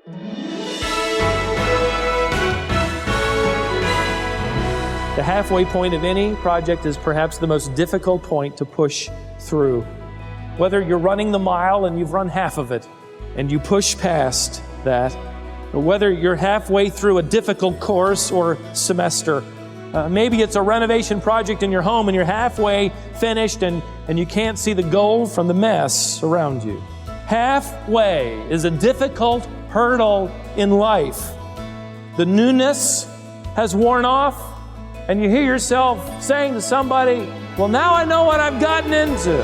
The halfway point of any project is perhaps the most difficult point to push through. Whether you're running the mile and you've run half of it and you push past that, or whether you're halfway through a difficult course or semester. Maybe it's a renovation project in your home and you're halfway finished and you can't see the goal from the mess around you. Halfway is a difficult hurdle in life. The newness has worn off, and you hear yourself saying to somebody, well, now I know what I've gotten into.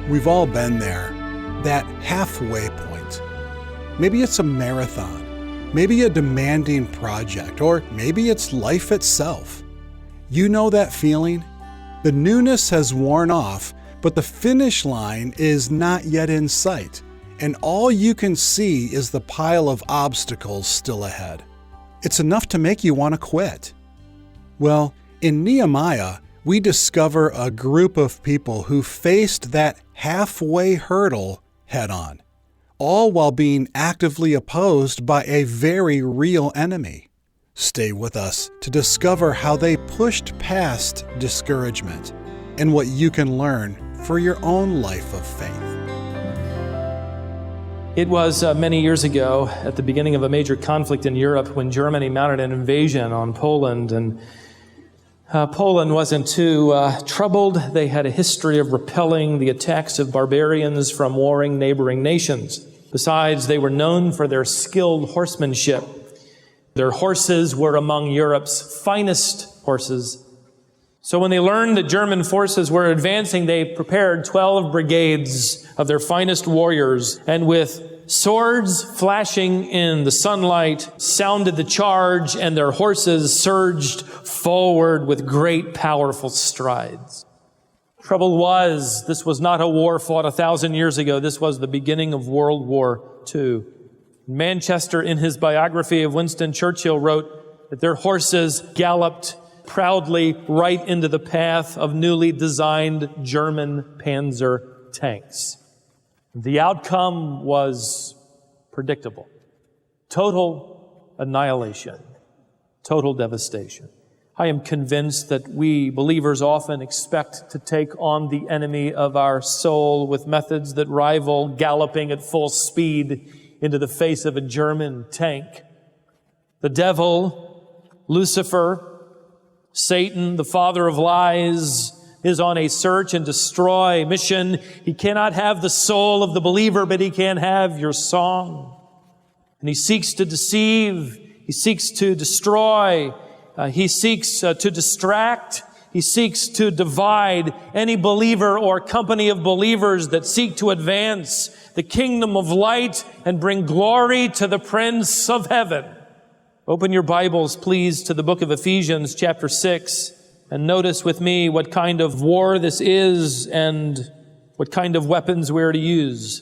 We've all been there, that halfway point. Maybe it's a marathon, maybe a demanding project, or maybe it's life itself. You know that feeling? The newness has worn off, but the finish line is not yet in sight, and all you can see is the pile of obstacles still ahead. It's enough to make you want to quit. Well, in Nehemiah, we discover a group of people who faced that halfway hurdle head-on, all while being actively opposed by a very real enemy. Stay with us to discover how they pushed past discouragement and what you can learn for your own life of faith. It was many years ago, at the beginning of a major conflict in Europe, when Germany mounted an invasion on Poland, and Poland wasn't too troubled. They had a history of repelling the attacks of barbarians from warring neighboring nations. Besides, they were known for their skilled horsemanship. Their horses were among Europe's finest horses. So when they learned that German forces were advancing, they prepared 12 brigades of their finest warriors, and with swords flashing in the sunlight, sounded the charge, and their horses surged forward with great, powerful strides. Trouble was, this was not a war fought 1,000 years ago. This was the beginning of World War II. Manchester, in his biography of Winston Churchill, wrote that their horses galloped proudly right into the path of newly designed German Panzer tanks. The outcome was predictable. Total annihilation. Total devastation. I am convinced that we believers often expect to take on the enemy of our soul with methods that rival galloping at full speed into the face of a German tank. The devil, Lucifer, Satan, the father of lies, is on a search and destroy mission. He cannot have the soul of the believer, but he can have your song. And he seeks to deceive. He seeks to destroy. He seeks to distract. He seeks to divide any believer or company of believers that seek to advance the kingdom of light and bring glory to the Prince of Heaven. Open your Bibles, please, to the book of Ephesians, chapter 6, and notice with me what kind of war this is and what kind of weapons we're to use.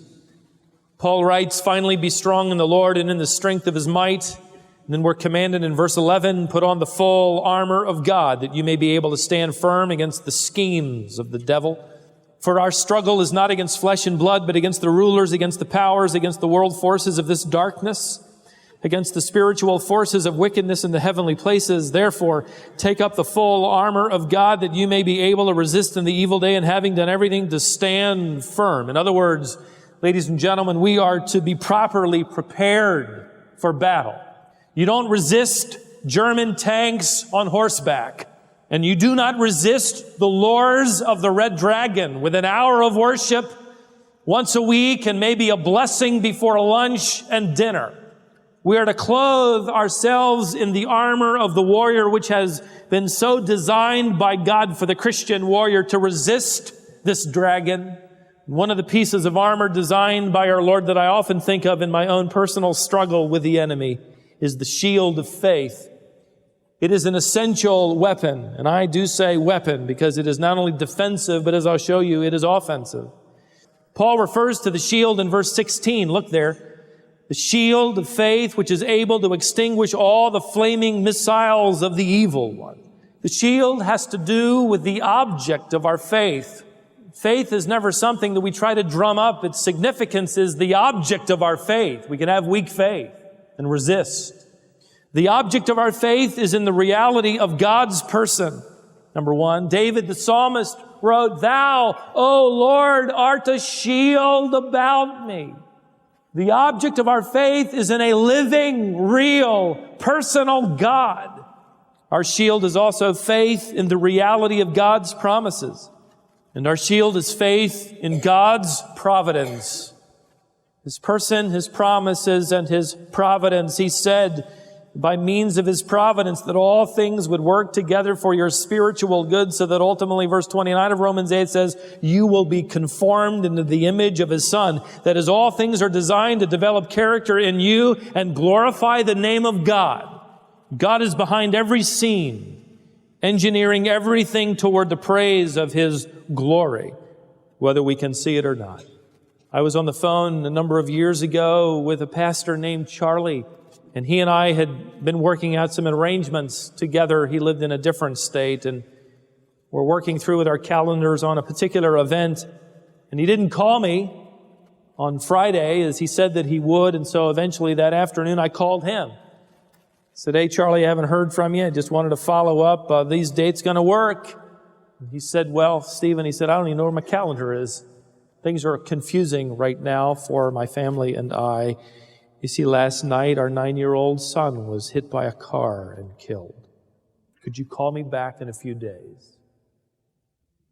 Paul writes, "Finally be strong in the Lord and in the strength of His might." And then we're commanded in verse 11, "Put on the full armor of God, that you may be able to stand firm against the schemes of the devil. For our struggle is not against flesh and blood, but against the rulers, against the powers, against the world forces of this darkness, against the spiritual forces of wickedness in the heavenly places. Therefore, take up the full armor of God, that you may be able to resist in the evil day, and having done everything, to stand firm." In other words, ladies and gentlemen, we are to be properly prepared for battle. You don't resist German tanks on horseback. And you do not resist the lures of the Red Dragon with an hour of worship once a week and maybe a blessing before lunch and dinner. We are to clothe ourselves in the armor of the warrior, which has been so designed by God for the Christian warrior to resist this dragon. One of the pieces of armor designed by our Lord that I often think of in my own personal struggle with the enemy is the shield of faith. It is an essential weapon, and I do say weapon because it is not only defensive, but as I'll show you, it is offensive. Paul refers to the shield in verse 16. Look there. The shield of faith, which is able to extinguish all the flaming missiles of the evil one. The shield has to do with the object of our faith. Faith is never something that we try to drum up. Its significance is the object of our faith. We can have weak faith and resist. The object of our faith is in the reality of God's person. Number one, David the psalmist wrote, "Thou, O Lord, art a shield about me." The object of our faith is in a living, real, personal God. Our shield is also faith in the reality of God's promises. And our shield is faith in God's providence. His person, His promises, and His providence. He said, by means of His providence, that all things would work together for your spiritual good, so that ultimately, verse 29 of Romans 8 says, you will be conformed into the image of His Son. That is, all things are designed to develop character in you and glorify the name of God. God is behind every scene, engineering everything toward the praise of His glory, whether we can see it or not. I was on the phone a number of years ago with a pastor named Charlie, and he and I had been working out some arrangements together. He lived in a different state, and we're working through with our calendars on a particular event. And he didn't call me on Friday, as he said that he would, and so eventually that afternoon I called him. I said, "Hey, Charlie, I haven't heard from you. I just wanted to follow up. Are these dates going to work?" And he said, "Well, Stephen," he said, "I don't even know where my calendar is. Things are confusing right now for my family and I. You see, last night our 9-year-old son was hit by a car and killed. Could you call me back in a few days?"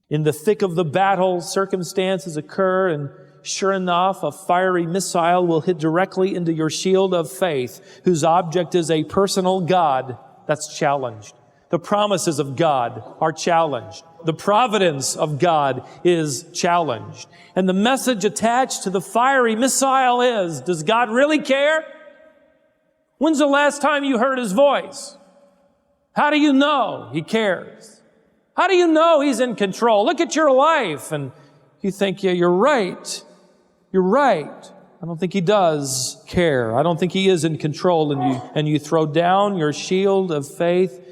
In the thick of the battle, circumstances occur, and sure enough, a fiery missile will hit directly into your shield of faith, whose object is a personal God that's challenged. The promises of God are challenged. The providence of God is challenged. And the message attached to the fiery missile is, does God really care? When's the last time you heard His voice? How do you know He cares? How do you know He's in control? Look at your life and you think, yeah, you're right. You're right. I don't think He does care. I don't think He is in control. And you throw down your shield of faith.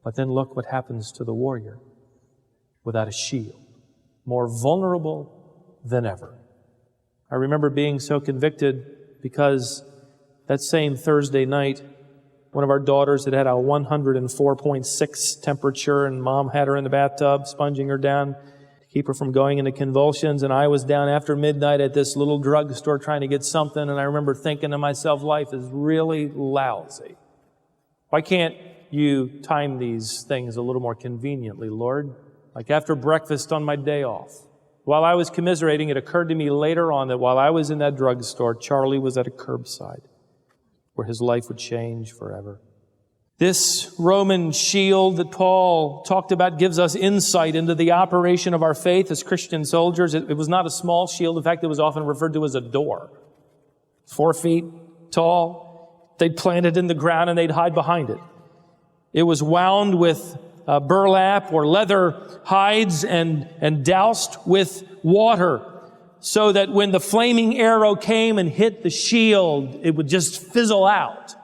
But then look what happens to the warrior without a shield, more vulnerable than ever. I remember being so convicted because that same Thursday night, one of our daughters had a 104.6 temperature, and Mom had her in the bathtub, sponging her down to keep her from going into convulsions. And I was down after midnight at this little drugstore trying to get something, and I remember thinking to myself, life is really lousy. Why can't you time these things a little more conveniently, Lord? Like after breakfast on my day off. While I was commiserating, it occurred to me later on that while I was in that drugstore, Charlie was at a curbside where his life would change forever. This Roman shield that Paul talked about gives us insight into the operation of our faith as Christian soldiers. It was not a small shield. In fact, it was often referred to as a door. 4 feet tall. They'd plant it in the ground and they'd hide behind it. It was wound with burlap or leather hides and doused with water so that when the flaming arrow came and hit the shield, it would just fizzle out.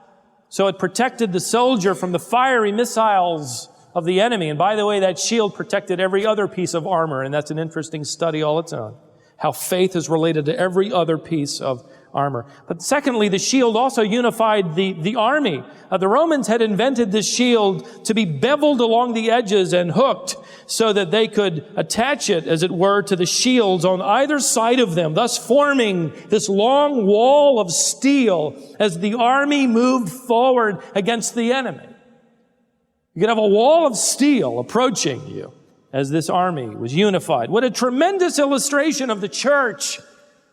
So it protected the soldier from the fiery missiles of the enemy. And by the way, that shield protected every other piece of armor, and that's an interesting study all its own. How faith is related to every other piece of armor. But secondly, the shield also unified the army. The Romans had invented this shield to be beveled along the edges and hooked so that they could attach it, as it were, to the shields on either side of them, thus forming this long wall of steel as the army moved forward against the enemy. You could have a wall of steel approaching you as this army was unified. What a tremendous illustration of the church.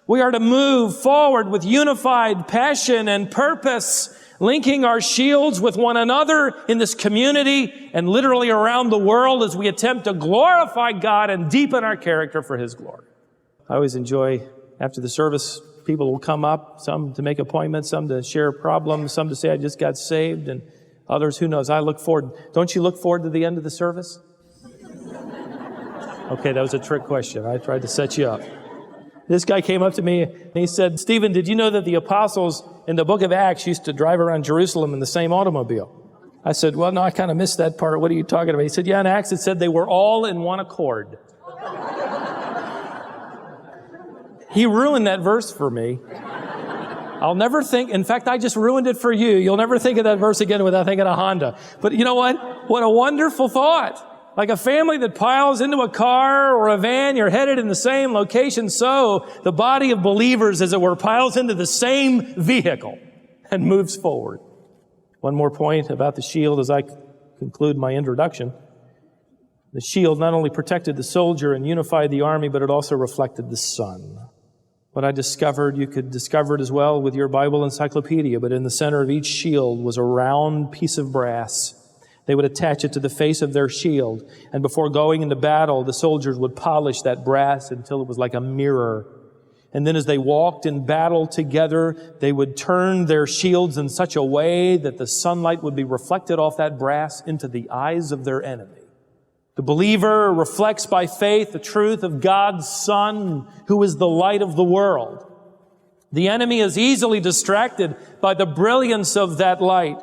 We are to move forward with unified passion and purpose, linking our shields with one another in this community and literally around the world as we attempt to glorify God and deepen our character for His glory. I always enjoy, after the service, people will come up, some to make appointments, some to share problems, some to say, I just got saved, and others, who knows, I look forward. Don't you look forward to the end of the service? Okay, that was a trick question. I tried to set you up. This guy came up to me and he said, "Stephen, did you know that the apostles in the book of Acts used to drive around Jerusalem in the same automobile?" I said, "Well, no, I kind of missed that part. What are you talking about?" He said, "Yeah, in Acts it said they were all in one accord." He ruined that verse for me. I'll never think, in fact, I just ruined it for you. You'll never think of that verse again without thinking of Honda. But you know what? What a wonderful thought. Like a family that piles into a car or a van, you're headed in the same location. So the body of believers, as it were, piles into the same vehicle and moves forward. One more point about the shield as I conclude my introduction. The shield not only protected the soldier and unified the army, but it also reflected the sun. What I discovered, you could discover it as well with your Bible encyclopedia, but in the center of each shield was a round piece of brass. They would attach it to the face of their shield, and before going into battle, the soldiers would polish that brass until it was like a mirror. And then as they walked in battle together, they would turn their shields in such a way that the sunlight would be reflected off that brass into the eyes of their enemy. The believer reflects by faith the truth of God's Son, who is the light of the world. The enemy is easily distracted by the brilliance of that light.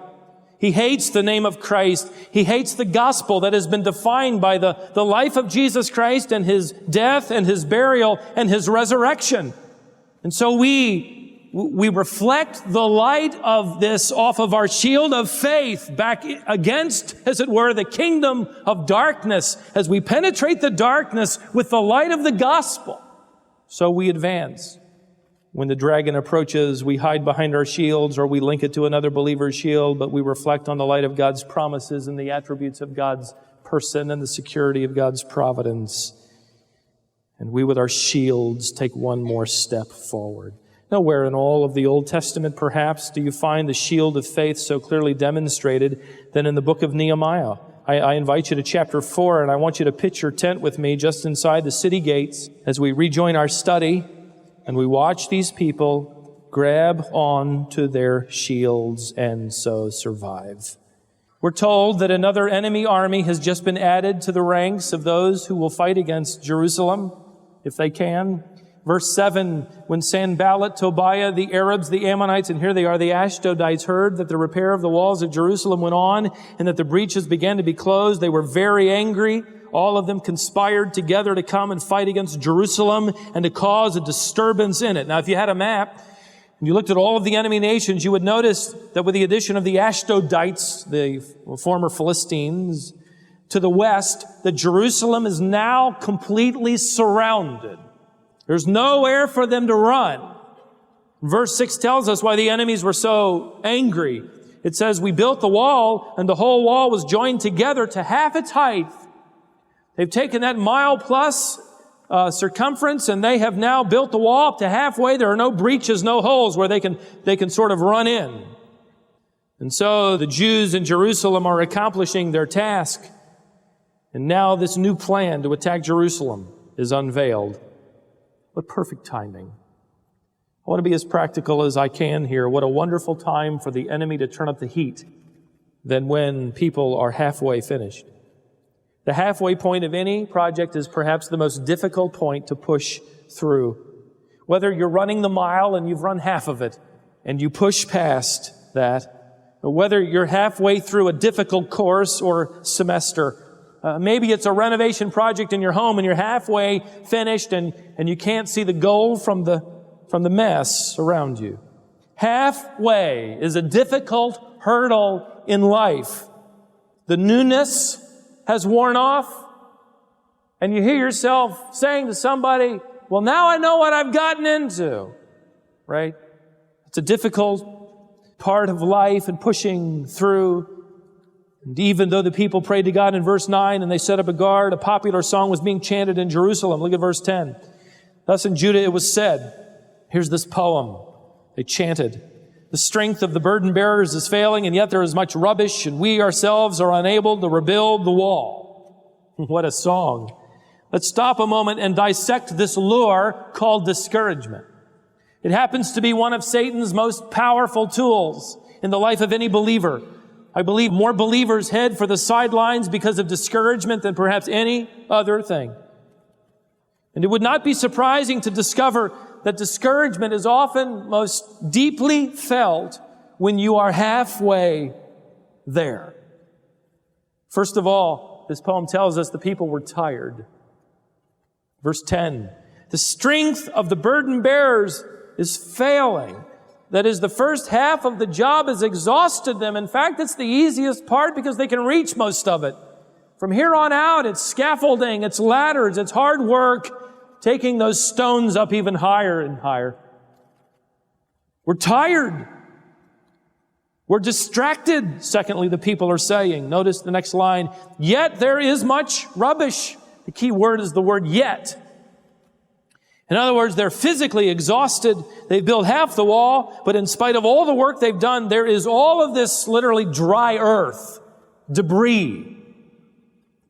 He hates the name of Christ. He hates the gospel that has been defined by the life of Jesus Christ and His death and His burial and His resurrection. And so we reflect the light of this off of our shield of faith back against, as it were, the kingdom of darkness as we penetrate the darkness with the light of the gospel. So we advance. When the dragon approaches, we hide behind our shields or we link it to another believer's shield, but we reflect on the light of God's promises and the attributes of God's person and the security of God's providence. And we, with our shields, take one more step forward. Nowhere in all of the Old Testament, perhaps, do you find the shield of faith so clearly demonstrated than in the book of Nehemiah. I invite you to chapter 4, and I want you to pitch your tent with me just inside the city gates as we rejoin our study. And we watch these people grab on to their shields and so survive. We're told that another enemy army has just been added to the ranks of those who will fight against Jerusalem, if they can. Verse 7, when Sanballat, Tobiah, the Arabs, the Ammonites, and here they are, the Ashdodites, heard that the repair of the walls of Jerusalem went on and that the breaches began to be closed, they were very angry. All of them conspired together to come and fight against Jerusalem and to cause a disturbance in it. Now, if you had a map and you looked at all of the enemy nations, you would notice that with the addition of the Ashdodites, the former Philistines, to the west, that Jerusalem is now completely surrounded. There's nowhere for them to run. Verse 6 tells us why the enemies were so angry. It says, we built the wall, and the whole wall was joined together to half its height. They've taken that mile-plus circumference, and they have now built the wall up to halfway. There are no breaches, no holes where they can sort of run in. And so the Jews in Jerusalem are accomplishing their task. And now this new plan to attack Jerusalem is unveiled. What perfect timing. I want to be as practical as I can here. What a wonderful time for the enemy to turn up the heat than when people are halfway finished. The halfway point of any project is perhaps the most difficult point to push through. Whether you're running the mile and you've run half of it and you push past that, or whether you're halfway through a difficult course or semester. Maybe it's a renovation project in your home and you're halfway finished and you can't see the goal from the mess around you. Halfway is a difficult hurdle in life. The newness has worn off, and you hear yourself saying to somebody, well, now I know what I've gotten into, right? It's a difficult part of life and pushing through. And even though the people prayed to God in verse 9 and they set up a guard, a popular song was being chanted in Jerusalem. Look at verse 10. Thus in Judah it was said, here's this poem. They chanted, the strength of the burden bearers is failing, and yet there is much rubbish, and we ourselves are unable to rebuild the wall. What a song. Let's stop a moment and dissect this lure called discouragement. It happens to be one of Satan's most powerful tools in the life of any believer. I believe more believers head for the sidelines because of discouragement than perhaps any other thing. And it would not be surprising to discover that discouragement is often most deeply felt when you are halfway there. First of all, this poem tells us the people were tired. Verse 10, the strength of the burden bearers is failing. That is, the first half of the job has exhausted them. In fact, it's the easiest part because they can reach most of it. From here on out, it's scaffolding, it's ladders, it's hard work, taking those stones up even higher and higher. We're tired. We're distracted, secondly, the people are saying. Notice the next line, yet there is much rubbish. The key word is the word yet. In other words, they're physically exhausted. They've built half the wall, but in spite of all the work they've done, there is all of this literally dry earth, debris.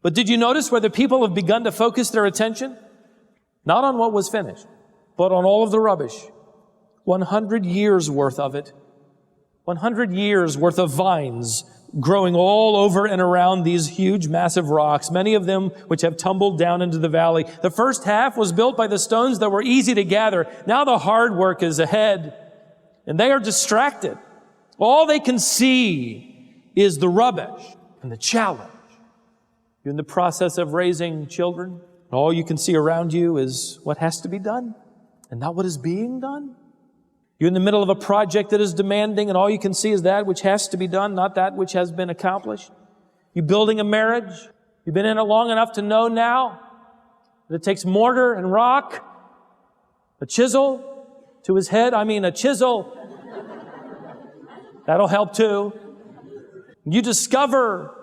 But did you notice where the people have begun to focus their attention? Not on what was finished, but on all of the rubbish. 100 years worth of it. 100 years worth of vines growing all over and around these huge, massive rocks, many of them which have tumbled down into the valley. The first half was built by the stones that were easy to gather. Now the hard work is ahead, and they are distracted. All they can see is the rubbish and the challenge. You're in the process of raising children. All you can see around you is what has to be done and not what is being done. You're in the middle of a project that is demanding, and all you can see is that which has to be done, not that which has been accomplished. You're building a marriage. You've been in it long enough to know now that it takes mortar and rock, a chisel to his head. A chisel. That'll help too. You discover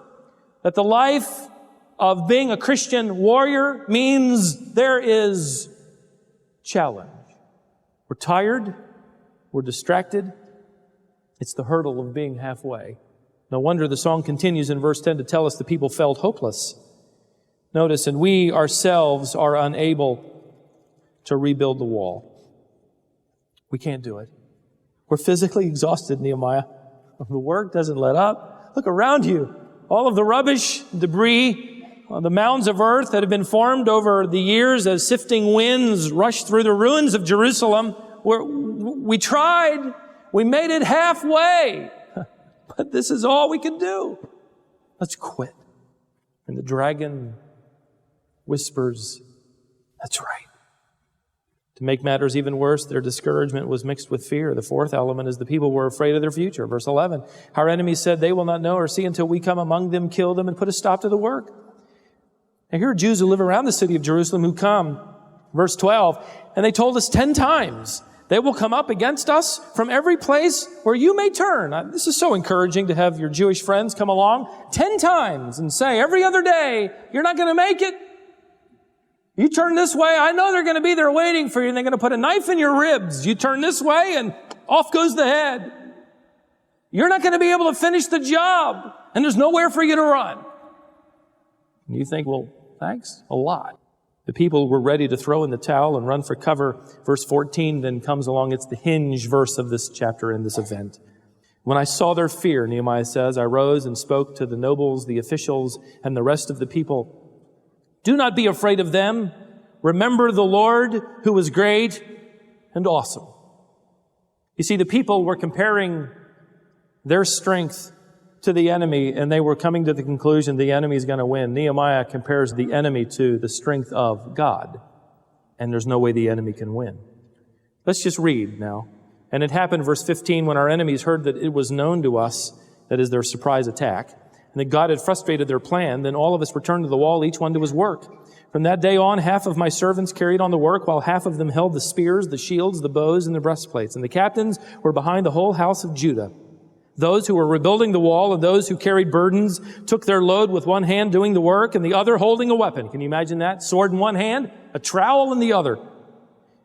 that the life of being a Christian warrior means there is challenge. We're tired. We're distracted. It's the hurdle of being halfway. No wonder the song continues in verse 10 to tell us the people felt hopeless. Notice, and we ourselves are unable to rebuild the wall. We can't do it. We're physically exhausted, Nehemiah. The work doesn't let up. Look around you. All of the rubbish, debris, the mounds of earth that have been formed over the years as sifting winds rush through the ruins of Jerusalem. We tried. We made it halfway. But this is all we can do. Let's quit. And the dragon whispers, that's right. To make matters even worse, their discouragement was mixed with fear. The fourth element is the people were afraid of their future. Verse 11, our enemies said they will not know or see until we come among them, kill them, and put a stop to the work. Now here are Jews who live around the city of Jerusalem who come, verse 12, and they told us 10 times, they will come up against us from every place where you may turn. This is so encouraging to have your Jewish friends come along 10 times and say, every other day, you're not going to make it. You turn this way, I know they're going to be there waiting for you, and they're going to put a knife in your ribs. You turn this way, and off goes the head. You're not going to be able to finish the job, and there's nowhere for you to run. And you think, well, thanks a lot. The people were ready to throw in the towel and run for cover. Verse 14 then comes along. It's the hinge verse of this chapter and this event. When I saw their fear, Nehemiah says, I rose and spoke to the nobles, the officials, and the rest of the people. Do not be afraid of them. Remember the Lord who is great and awesome. You see, the people were comparing their strength to the enemy, and they were coming to the conclusion the enemy is going to win. Nehemiah compares the enemy to the strength of God, and there's no way the enemy can win. Let's just read now. And it happened, verse 15, when our enemies heard that it was known to us, that is their surprise attack, and that God had frustrated their plan, then all of us returned to the wall, each one to his work. From that day on, half of my servants carried on the work, while half of them held the spears, the shields, the bows, and the breastplates. And the captains were behind the whole house of Judah. Those who were rebuilding the wall and those who carried burdens took their load with one hand doing the work and the other holding a weapon. Can you imagine that? Sword in one hand, a trowel in the other.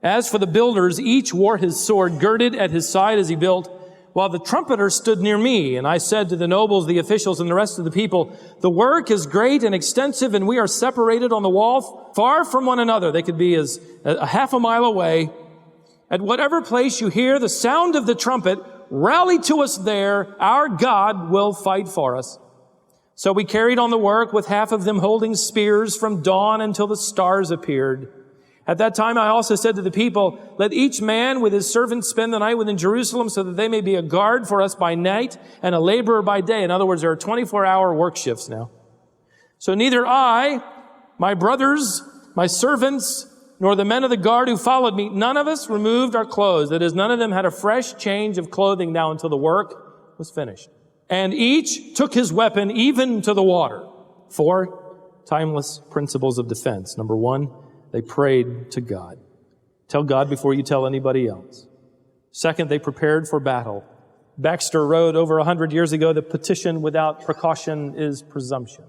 As for the builders, each wore his sword girded at his side as he built, while the trumpeter stood near me. And I said to the nobles, the officials, and the rest of the people, the work is great and extensive, and we are separated on the wall far from one another. They could be as a half a mile away. At whatever place you hear the sound of the trumpet, rally to us there. Our God will fight for us. So we carried on the work with half of them holding spears from dawn until the stars appeared. At that time I also said to the people, let each man with his servants spend the night within Jerusalem so that they may be a guard for us by night and a laborer by day. In other words, there are 24-hour work shifts now. So neither I, my brothers, my servants, nor the men of the guard who followed me, none of us removed our clothes. That is, none of them had a fresh change of clothing now until the work was finished. And each took his weapon even to the water. 4 timeless principles of defense. Number 1, they prayed to God. Tell God before you tell anybody else. Second, they prepared for battle. Baxter wrote over 100 years ago, the petition without precaution is presumption.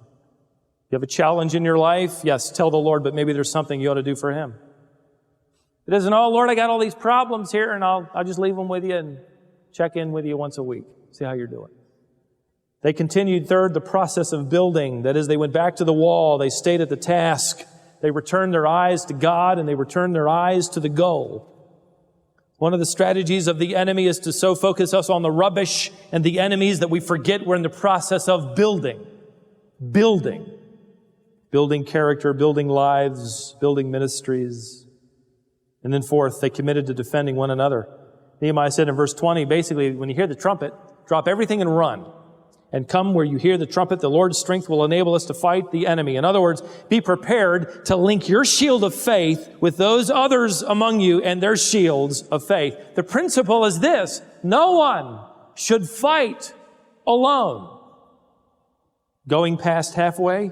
You have a challenge in your life? Yes, tell the Lord, but maybe there's something you ought to do for Him. It isn't, oh, Lord, I got all these problems here, and I'll just leave them with you and check in with you once a week. See how you're doing. They continued, third, the process of building. That is, they went back to the wall. They stayed at the task. They returned their eyes to God, and they returned their eyes to the goal. One of the strategies of the enemy is to so focus us on the rubbish and the enemies that we forget we're in the process of building. Building character, building lives, building ministries. And then fourth, they committed to defending one another. Nehemiah said in verse 20, basically, when you hear the trumpet, drop everything and run. And come where you hear the trumpet, the Lord's strength will enable us to fight the enemy. In other words, be prepared to link your shield of faith with those others among you and their shields of faith. The principle is this: no one should fight alone. Going past halfway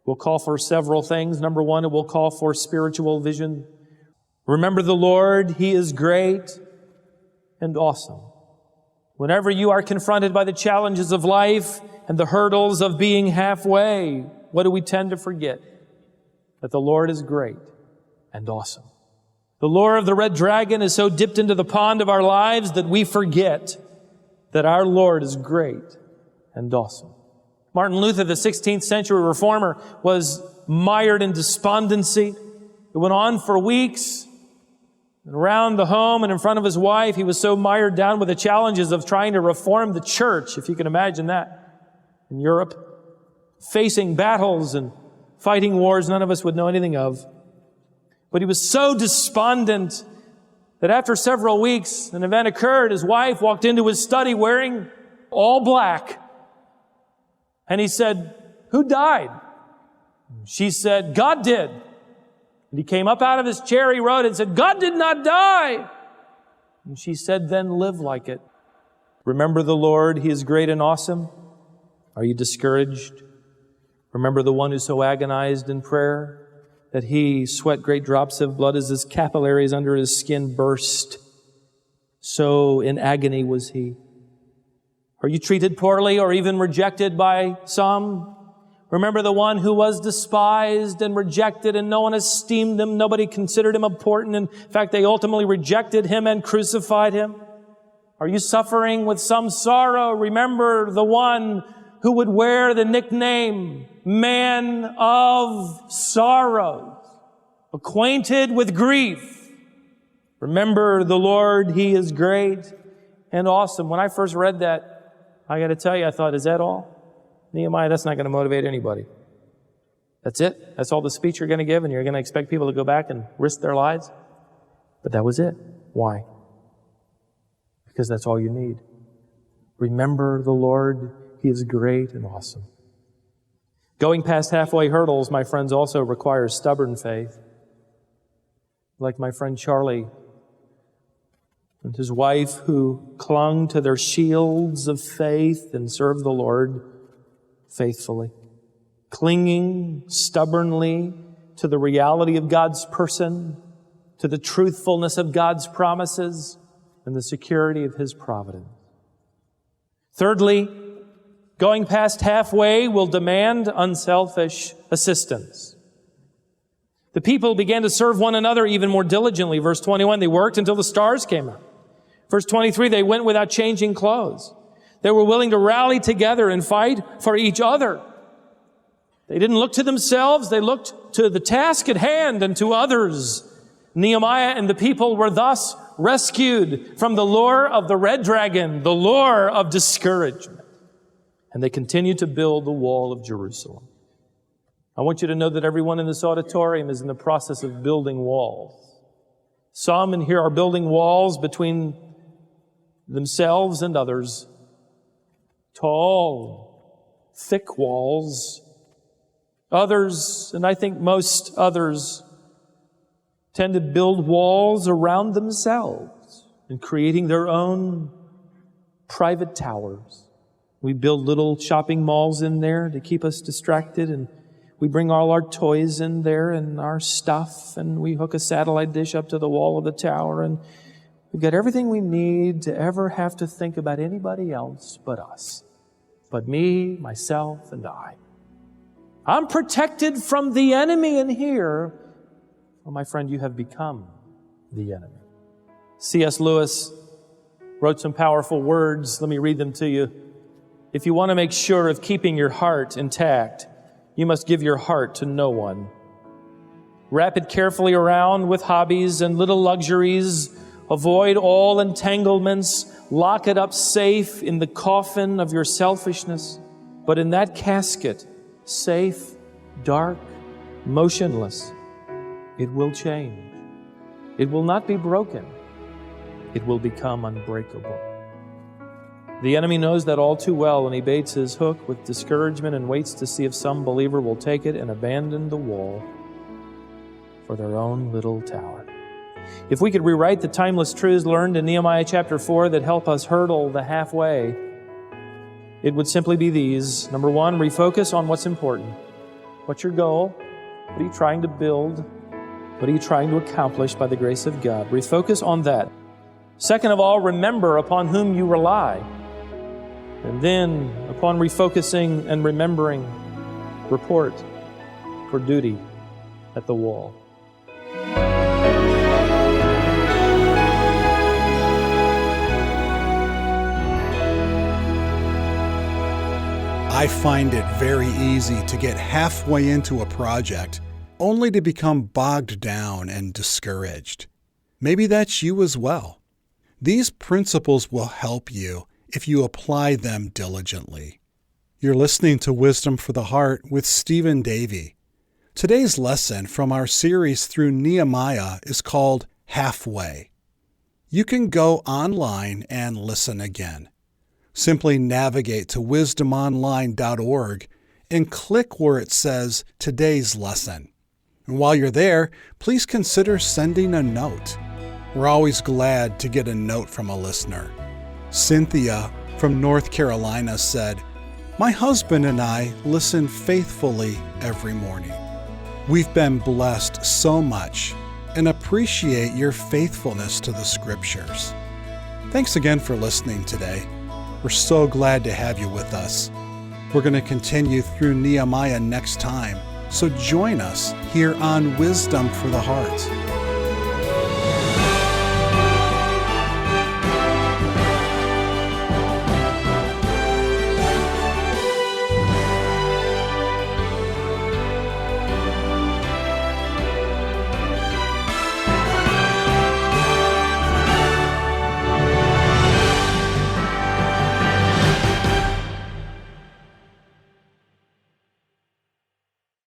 will call for several things. Number 1, it will call for spiritual vision. Remember the Lord, He is great and awesome. Whenever you are confronted by the challenges of life and the hurdles of being halfway, what do we tend to forget? That the Lord is great and awesome. The lure of the red dragon is so dipped into the pond of our lives that we forget that our Lord is great and awesome. Martin Luther, the 16th century reformer, was mired in despondency. It went on for weeks. And around the home and in front of his wife, he was so mired down with the challenges of trying to reform the church, if you can imagine that, in Europe, facing battles and fighting wars none of us would know anything of. But he was so despondent that after several weeks, an event occurred. His wife walked into his study wearing all black. And he said, "Who died?" She said, "God did." And he came up out of his chair, he wrote and said, "God did not die." And she said, "Then live like it." Remember the Lord, He is great and awesome. Are you discouraged? Remember the one who so agonized in prayer that he sweat great drops of blood as his capillaries under his skin burst. So in agony was he. Are you treated poorly or even rejected by some? Remember the one who was despised and rejected, and no one esteemed him. Nobody considered him important. In fact, they ultimately rejected him and crucified him. Are you suffering with some sorrow? Remember the one who would wear the nickname Man of Sorrows, acquainted with grief. Remember the Lord, He is great and awesome. When I first read that, I got to tell you, I thought, is that all? Nehemiah, that's not going to motivate anybody. That's it? That's all the speech you're going to give, and you're going to expect people to go back and risk their lives? But that was it. Why? Because that's all you need. Remember the Lord, He is great and awesome. Going past halfway hurdles, my friends, also requires stubborn faith. Like my friend Charlie and his wife, who clung to their shields of faith and served the Lord faithfully, clinging stubbornly to the reality of God's person, to the truthfulness of God's promises, and the security of His providence. Thirdly, going past halfway will demand unselfish assistance. The people began to serve one another even more diligently. Verse 21, they worked until the stars came out. Verse 23, they went without changing clothes. They were willing to rally together and fight for each other. They didn't look to themselves. They looked to the task at hand and to others. Nehemiah and the people were thus rescued from the lure of the red dragon, the lure of discouragement. And they continued to build the wall of Jerusalem. I want you to know that everyone in this auditorium is in the process of building walls. Some in here are building walls between themselves and others. Tall, thick walls. Others, and I think most others, tend to build walls around themselves and creating their own private towers. We build little shopping malls in there to keep us distracted, and we bring all our toys in there and our stuff, and we hook a satellite dish up to the wall of the tower, and we've got everything we need to ever have to think about anybody else but us. But me, myself, and I. I'm protected from the enemy in here. Well, my friend, you have become the enemy. C.S. Lewis wrote some powerful words. Let me read them to you. If you want to make sure of keeping your heart intact, you must give your heart to no one. Wrap it carefully around with hobbies and little luxuries. Avoid all entanglements. Lock it up safe in the coffin of your selfishness. But in that casket, safe, dark, motionless, it will change. It will not be broken. It will become unbreakable. The enemy knows that all too well, and he baits his hook with discouragement and waits to see if some believer will take it and abandon the wall for their own little tower. If we could rewrite the timeless truths learned in Nehemiah chapter 4 that help us hurdle the halfway, it would simply be these. Number one, refocus on what's important. What's your goal? What are you trying to build? What are you trying to accomplish by the grace of God? Refocus on that. Second of all, remember upon whom you rely. And then, upon refocusing and remembering, report for duty at the wall. I find it very easy to get halfway into a project only to become bogged down and discouraged. Maybe that's you as well. These principles will help you if you apply them diligently. You're listening to Wisdom for the Heart with Stephen Davey. Today's lesson from our series through Nehemiah is called Halfway. You can go online and listen again. Simply navigate to wisdomonline.org and click where it says Today's Lesson. And while you're there, please consider sending a note. We're always glad to get a note from a listener. Cynthia from North Carolina said, "My husband and I listen faithfully every morning. We've been blessed so much and appreciate your faithfulness to the Scriptures." Thanks again for listening today. We're so glad to have you with us. We're going to continue through Nehemiah next time, so join us here on Wisdom for the Heart.